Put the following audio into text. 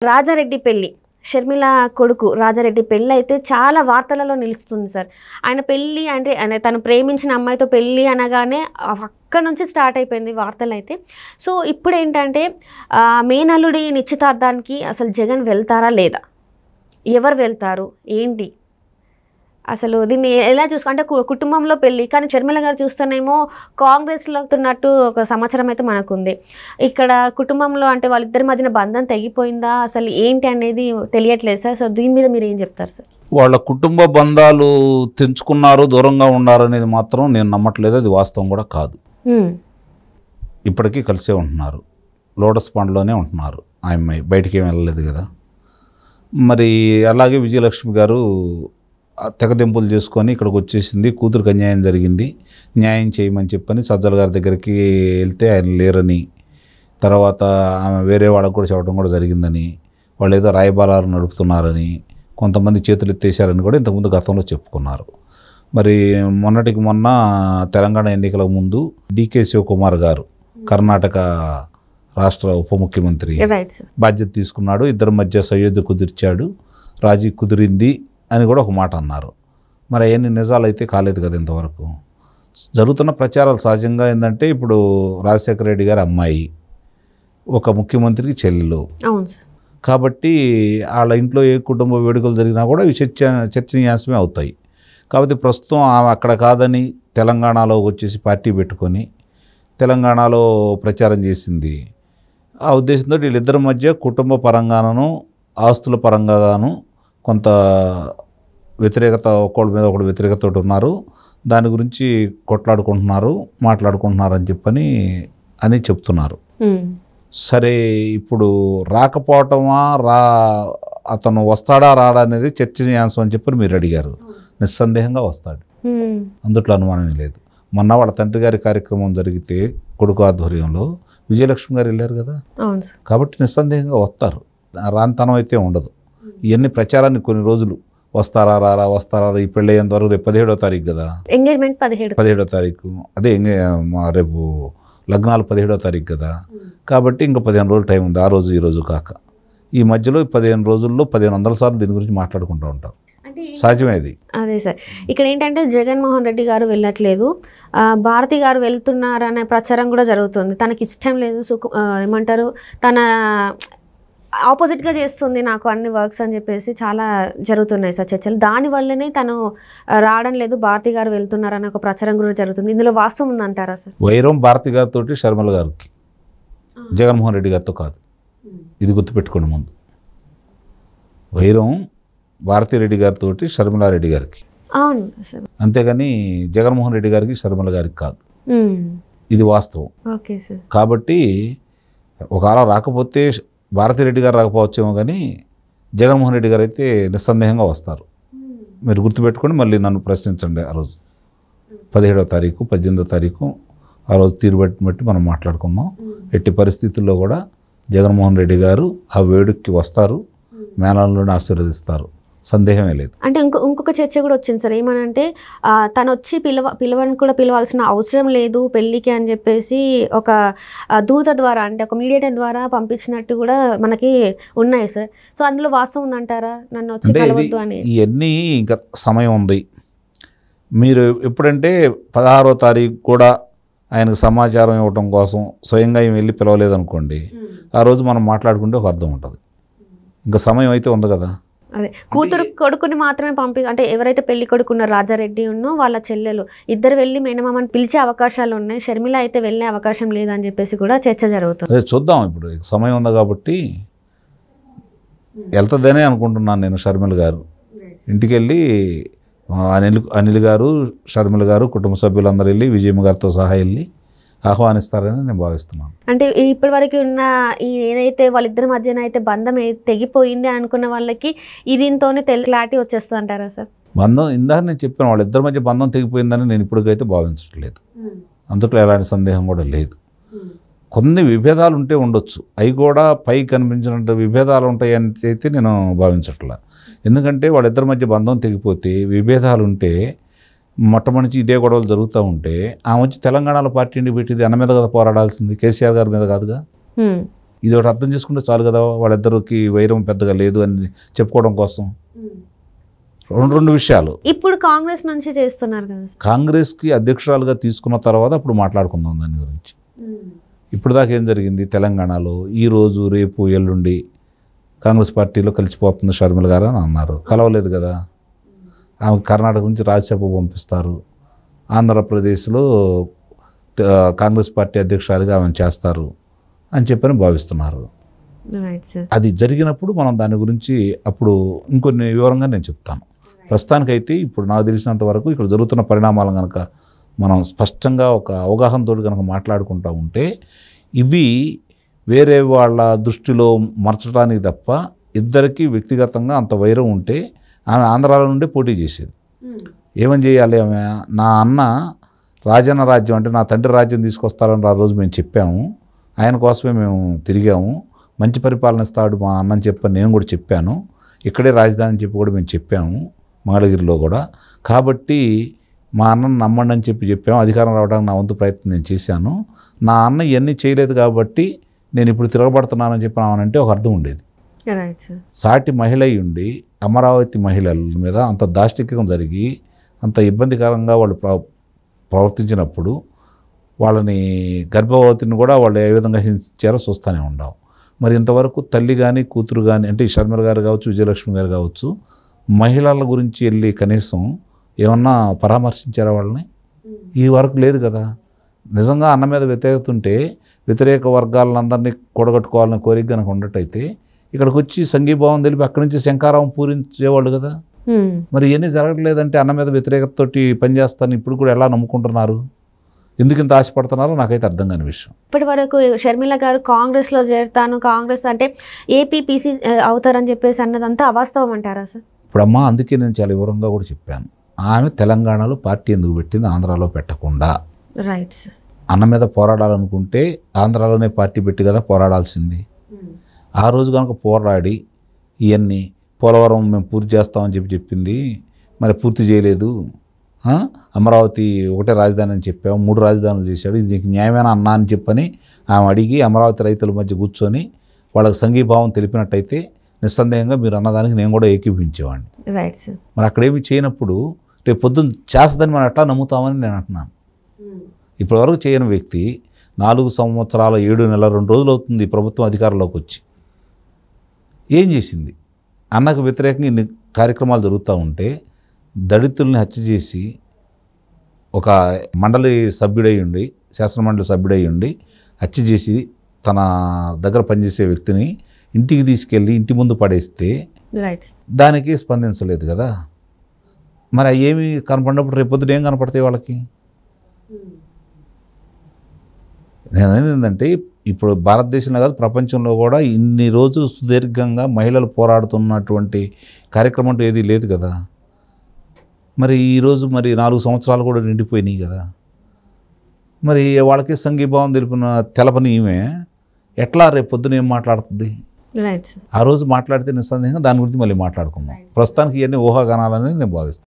రాజారెడ్డి పెళ్లి షర్మిల కొడుకు రాజారెడ్డి పెళ్లి అయితే చాలా వార్తలలో నిలుస్తుంది సార్. ఆయన పెళ్లి అంటే తను ప్రేమించిన అమ్మాయితో పెళ్లి అనగానే అక్కడ నుంచి స్టార్ట్ అయిపోయింది వార్తలు అయితే. సో ఇప్పుడు ఏంటంటే మేనల్లుడి నిశ్చితార్థానికి అసలు జగన్ వెళ్తారా లేదా, ఎవరు వెళ్తారు ఏంటి, అసలు దీన్ని ఎలా అంటే కుటుంబంలో పెళ్ళి, కానీ షర్మిల గారు చూస్తేనేమో కాంగ్రెస్లో ఉన్నట్టు ఒక సమాచారం అయితే మనకుంది. ఇక్కడ కుటుంబంలో అంటే వాళ్ళిద్దరి మధ్యన బంధం తెగిపోయిందా అసలు ఏంటి అనేది తెలియట్లేదు సార్. సో దీని మీద మీరు ఏం చెప్తారు సార్? వాళ్ళ కుటుంబ బంధాలు తెంచుకున్నారు, దూరంగా ఉన్నారు అనేది మాత్రం నేను నమ్మట్లేదు. అది వాస్తవం కూడా కాదు. ఇప్పటికీ కలిసే ఉంటున్నారు, లోటస్ పాండ్లోనే ఉంటున్నారు. ఆ అమ్మాయి బయటికి ఏం వెళ్ళలేదు కదా. మరి అలాగే విజయలక్ష్మి గారు తెగదెంపులు చేసుకొని ఇక్కడికి వచ్చేసింది. కూతురికి అన్యాయం జరిగింది, న్యాయం చేయమని చెప్పని సజ్జల గారి దగ్గరికి వెళ్తే ఆయన లేరని, తర్వాత ఆమె వేరే వాళ్ళకు కూడా చెప్పడం కూడా జరిగిందని, వాళ్ళు ఏదో రాయబారాలు నడుపుతున్నారని, కొంతమంది చేతులు ఎత్తేసారని కూడా ఇంతకుముందు గతంలో చెప్పుకున్నారు. మరి మొన్నటికి మొన్న తెలంగాణ ఎన్నికల ముందు డికే శివకుమార్ గారు కర్ణాటక రాష్ట్ర ఉప ముఖ్యమంత్రి బాధ్యత తీసుకున్నాడు. ఇద్దరి మధ్య సయోధ్య కుదిర్చాడు, రాజీ కుదిరింది అని కూడా ఒక మాట అన్నారు. మరి అవన్నీ నిజాలు అయితే కాలేదు కదా ఇంతవరకు. జరుగుతున్న ప్రచారాలు సహజంగా ఏంటంటే, ఇప్పుడు రాజశేఖర రెడ్డి గారి అమ్మాయి ఒక ముఖ్యమంత్రికి చెల్లెలు కాబట్టి వాళ్ళ ఇంట్లో ఏ కుటుంబ వేడుకలు జరిగినా కూడా ఇవి చర్చనీయాంశమే అవుతాయి. కాబట్టి ప్రస్తుతం ఆమె అక్కడ కాదని తెలంగాణలో వచ్చేసి పార్టీ పెట్టుకొని తెలంగాణలో ప్రచారం చేసింది. ఆ ఉద్దేశంతో వీళ్ళిద్దరి మధ్య కుటుంబ పరంగాను ఆస్తుల పరంగాను కొంత వ్యతిరేకత, ఒకళ్ళ మీద ఒకళ్ళు వ్యతిరేకత ఉన్నారు. దాని గురించి కొట్లాడుకుంటున్నారు, మాట్లాడుకుంటున్నారు అని చెప్తున్నారు. సరే, ఇప్పుడు రాకపోవటమా అతను వస్తాడా రాడా అనేది చర్చనీయాంశం అని చెప్పి మీరు అడిగారు. నిస్సందేహంగా వస్తాడు, అందుట్లో అనుమానమే లేదు. మొన్న వాళ్ళ తండ్రి గారి కార్యక్రమం జరిగితే కొడుకు ఆధ్వర్యంలో విజయలక్ష్మి గారు వెళ్ళారు కదా, కాబట్టి నిస్సందేహంగా వస్తారు. రానితనం అయితే ఉండదు. ఇవన్నీ ప్రచారాన్ని కొన్ని రోజులు వస్తారా ఈ పెళ్ళి అయ్యేంత వరకు రేపు 17వ తారీఖు కదా ఎంగేజ్మెంట్, 17వ తారీఖు అదే రేపు లగ్నాలు 17వ తారీఖు కదా. కాబట్టి ఇంకా 15 రోజులు టైం ఉంది, ఆ రోజు ఈ రోజు కాక. ఈ మధ్యలో 15 రోజుల్లో 1500 సార్లు దీని గురించి మాట్లాడుకుంటూ ఉంటారు. సహజమే అది. అదే సార్, ఇక్కడ ఏంటంటే జగన్మోహన్ రెడ్డి గారు వెళ్ళట్లేదు, భారతి గారు వెళ్తున్నారనే ప్రచారం కూడా జరుగుతుంది. తనకి ఇష్టం లేదు, ఏమంటారు, తన ఆపోజిట్గా చేస్తుంది నాకు అన్ని వర్క్స్ అని చెప్పేసి చాలా జరుగుతున్నాయి సార్ చర్చలు. దానివల్లనే తను రావడం లేదు, భారతి గారు వెళ్తున్నారని ఒక ప్రచారం కూడా జరుగుతుంది. ఇందులో వాస్తవం ఉందంటారా సార్? వైరం భారతి గారితో షర్మిల గారికి, జగన్మోహన్ రెడ్డి గారితో కాదు. ఇది గుర్తుపెట్టుకోండి ముందు. వైరం భారతిరెడ్డి గారితో షర్మిలారెడ్డి గారికి, అవును సార్, అంతేగాని జగన్మోహన్ రెడ్డి గారికి షర్మిల గారికి కాదు. ఇది వాస్తవం. Okay sir. కాబట్టి ఒకవేళ రాకపోతే భారతిరెడ్డి గారు రాకపోవచ్చేమో, కానీ జగన్మోహన్ రెడ్డి గారు అయితే నిస్సందేహంగా వస్తారు. మీరు గుర్తుపెట్టుకొని మళ్ళీ నన్ను ప్రశ్నించండి. ఆ రోజు 17వ తారీఖు 18వ తారీఖు ఆ రోజు తీరు బట్టి మనం మాట్లాడుకుందాం. ఎట్టి పరిస్థితుల్లో కూడా జగన్మోహన్ రెడ్డి గారు ఆ వేడుకకి వస్తారు, మేళాలను ఆశీర్వదిస్తారు, సందేహమే లేదు. అంటే ఇంకొక చర్చ కూడా వచ్చింది సార్, ఏమనంటే తను వచ్చి పిలవని కూడా పిలవాల్సిన అవసరం లేదు పెళ్ళికి అని చెప్పేసి ఒక దూత ద్వారా, అంటే ఒక మీడియేటర్ ద్వారా పంపించినట్టు కూడా మనకి ఉన్నాయి సార్. సో అందులో వాస్తవం ఉందంటారా, నన్ను వచ్చి కలవద్దు అని? ఇవన్నీ ఇంకా సమయం ఉంది. మీరు ఎప్పుడంటే 16వ తారీఖు కూడా ఆయనకు సమాచారం ఇవ్వడం కోసం స్వయంగా ఏం వెళ్ళి పిలవలేదనుకోండి, ఆ రోజు మనం మాట్లాడుకుంటే ఒక అర్థం ఉంటుంది. ఇంకా సమయం అయితే ఉంది కదా. అదే కూతురు కొడుకుని మాత్రమే అంటే ఎవరైతే పెళ్లి కొడుకున్న రాజారెడ్డి ఉన్నో వాళ్ళ చెల్లెలు ఇద్దరు వెళ్ళి మేనమామని పిలిచే అవకాశాలు ఉన్నాయి, షర్మిల అయితే వెళ్ళే అవకాశం లేదని చెప్పేసి కూడా చర్చ జరుగుతుంది. అదే చూద్దాం, ఇప్పుడు సమయం ఉంది కాబట్టి వెళ్తుందనే అనుకుంటున్నాను నేను. షర్మిల గారు ఇంటికి వెళ్ళి అనిల్ గారు, షర్మిల గారు, కుటుంబ సభ్యులందరూ వెళ్ళి విజయమ్మ గారితో సహా వెళ్ళి ఆహ్వానిస్తారని నేను భావిస్తున్నాను. అంటే ఇప్పటి వరకు ఉన్న ఏదైతే వాళ్ళిద్దరి మధ్యన అయితే బంధం తెగిపోయింది అనుకున్న వాళ్ళకి దీంతోనే క్లారిటీ వచ్చేస్తుంది అంటారా సార్? బంధం ఇందాక నేను చెప్పాను, వాళ్ళిద్దరి మధ్య బంధం తెగిపోయిందని నేను ఇప్పటికైతే భావించట్లేదు. అందులో ఎలాంటి సందేహం కూడా లేదు. కొన్ని విభేదాలు ఉంటే ఉండొచ్చు, అవి కూడా పై కనిపించినట్టు విభేదాలు ఉంటాయని అయితే నేను భావించట్లా. ఎందుకంటే వాళ్ళిద్దరి మధ్య బంధం తెగిపోతే, విభేదాలు ఉంటే, మొట్టమొదటి ఇదే గొడవలు జరుగుతూ ఉంటే, ఆ వచ్చి తెలంగాణలో పార్టీని పెట్టింది అన్న మీద కదా పోరాడాల్సింది, కేసీఆర్ గారి మీద కాదుగా. ఇది ఒకటి అర్థం చేసుకుంటే చాలు కదా, వాళ్ళిద్దరికి వైరం పెద్దగా లేదు అని చెప్పుకోవడం కోసం. రెండు విషయాలు. ఇప్పుడు కాంగ్రెస్ నుంచి చేస్తున్నారు కదా. కాంగ్రెస్కి అధ్యక్షురాలుగా తీసుకున్న తర్వాత అప్పుడు మాట్లాడుకుందాం దాని గురించి. ఇప్పుడు దాకా ఏం జరిగింది తెలంగాణలో? ఈరోజు రేపు ఎల్లుండి కాంగ్రెస్ పార్టీలో కలిసిపోతుంది షర్మిల గారు అని అన్నారు. కలవలేదు కదా. ఆమె కర్ణాటక నుంచి రాజ్యసభ పంపిస్తారు, ఆంధ్రప్రదేశ్లో కాంగ్రెస్ పార్టీ అధ్యక్షురాలుగా ఆమె చేస్తారు అని చెప్పని భావిస్తున్నారు. అది జరిగినప్పుడు మనం దాని గురించి అప్పుడు ఇంకొన్ని వివరంగా నేను చెప్తాను. ప్రస్తుతానికైతే ఇప్పుడు నాకు తెలిసినంత వరకు ఇక్కడ జరుగుతున్న పరిణామాలు కనుక మనం స్పష్టంగా ఒక అవగాహనతో కనుక మాట్లాడుకుంటూ ఉంటే ఇవి వేరే వాళ్ళ దృష్టిలో మర్చడానికి తప్ప ఇద్దరికీ వ్యక్తిగతంగా అంత వైరం ఉంటే ఆమె ఆంధ్రాల నుండి పోటీ చేసేది. ఏమని చేయాలి ఆమె? నా అన్న రాజన్న రాజ్యం అంటే నా తండ్రి రాజ్యం తీసుకొస్తారని ఆ రోజు మేము చెప్పాము, ఆయన కోసమే మేము తిరిగాము, మంచి పరిపాలన ఇస్తాడు మా అన్నని చెప్పని నేను కూడా చెప్పాను, ఇక్కడే రాజధాని అని చెప్పి కూడా మేము చెప్పాము మంగళగిరిలో కూడా. కాబట్టి మా అన్నను నమ్మండి అని చెప్పాము, అధికారం రావడానికి నా వంతు ప్రయత్నం నేను చేశాను, నా అన్న ఇవన్నీ చేయలేదు కాబట్టి నేను ఇప్పుడు తిరగబడుతున్నానని చెప్పినామనంటే ఒక అర్థం ఉండేది. సాటి మహిళ ఉండి అమరావతి మహిళల మీద అంత దాష్టిక్యం జరిగి అంత ఇబ్బందికరంగా వాళ్ళు ప్రవర్తించినప్పుడు వాళ్ళని గర్భవతిని కూడా వాళ్ళు ఏ విధంగా హింసించారో చూస్తూనే ఉన్నాం. మరి ఇంతవరకు తల్లి కానీ కూతురు కానీ అంటే షర్మిల గారు కావచ్చు, విజయలక్ష్మి గారు కావచ్చు, మహిళల గురించి వెళ్ళి కనీసం ఏమన్నా పరామర్శించారా వాళ్ళని? ఈ వరకు లేదు కదా. నిజంగా అన్న మీద వ్యతిరేకత ఉంటే వ్యతిరేక వర్గాలందరినీ కూడగట్టుకోవాలని కోరిక కనుక ఉన్నట్టయితే ఇక్కడికి వచ్చి సంఘీభావం తెలిపి అక్కడి నుంచి శంకారావం పూరించేవాళ్ళు కదా. మరి ఇవన్నీ జరగట్లేదంటే అన్న మీద వ్యతిరేకతతోటి పనిచేస్తాను ఇప్పుడు కూడా ఎలా నమ్ముకుంటున్నారు? ఎందుకు ఇంత ఆశపడుతున్నారో నాకైతే అర్థం కాని విషయం. ఇప్పటి వరకు షర్మిల గారు కాంగ్రెస్లో చేరుతాను, కాంగ్రెస్ అంటే ఏపీపీసీ అవుతారని చెప్పేసి అన్నదంతా అవాస్తవం అంటారా సార్? ఇప్పుడు అమ్మ అందుకే నేను చాలా వివరంగా కూడా చెప్పాను, ఆమె తెలంగాణలో పార్టీ ఎందుకు పెట్టింది, ఆంధ్రాలో పెట్టకుండా. Right sir. అన్న మీద పోరాడాలనుకుంటే ఆంధ్రాలోనే పార్టీ పెట్టి కదా పోరాడాల్సింది. ఆ రోజు కనుక పోరాడి ఇవన్నీ పోలవరం మేము పూర్తి చేస్తామని చెప్పింది, మరి పూర్తి చేయలేదు. అమరావతి ఒకటే రాజధాని అని చెప్పాము, 3 రాజధానులు చేశాడు, ఇది నీకు న్యాయమైన అన్నా అని చెప్పని ఆమె అడిగి అమరావతి రైతుల మధ్య కూర్చొని వాళ్ళకి సంఘీభావం తెలిపినట్టయితే నిస్సందేహంగా మీరు అన్నదానికి నేను కూడా ఏకీభించేవాడిని. Right sir. మరి అక్కడేమి చేయనప్పుడు రేపు పొద్దున్న చేస్తుందని మనం ఎట్లా నమ్ముతామని నేను అంటున్నాను. ఇప్పటివరకు చేయని వ్యక్తి 4 సంవత్సరాల 7 నెలల 2 రోజులు అవుతుంది ప్రభుత్వం అధికారంలోకి వచ్చి. ఏం చేసింది? అన్నకు వ్యతిరేకంగా ఇన్ని కార్యక్రమాలు జరుగుతూ ఉంటే దళితుల్ని హత్య చేసి ఒక మండలి సభ్యుడై ఉండి, శాసనమండలి సభ్యుడై ఉండి హత్య చేసి తన దగ్గర పనిచేసే వ్యక్తిని ఇంటికి తీసుకెళ్ళి ఇంటి ముందు పడేస్తే దానికి స్పందించలేదు కదా. మరి అవి ఏమి కనపడినప్పుడు రేపొద్దున ఏం కనపడతాయి వాళ్ళకి? నేను అనేది ఏంటంటే ఇప్పుడు భారతదేశంలో కాదు ప్రపంచంలో కూడా ఇన్ని రోజులు సుదీర్ఘంగా మహిళలు పోరాడుతున్నటువంటి కార్యక్రమం అంటూ ఏదీ లేదు కదా. మరి ఈరోజు మరి 4 సంవత్సరాలు కూడా నిండిపోయినాయి కదా. మరి వాళ్ళకి సంఘీభావం తెలపని ఈమె ఎట్లా రేపు పొద్దున ఏం మాట్లాడుతుంది? ఆ రోజు మాట్లాడితే నిస్సందేహంగా దాని గురించి మళ్ళీ మాట్లాడుకుందాం. ప్రస్తుతానికి ఇవన్నీ ఊహాగానాలని నేను భావిస్తాను.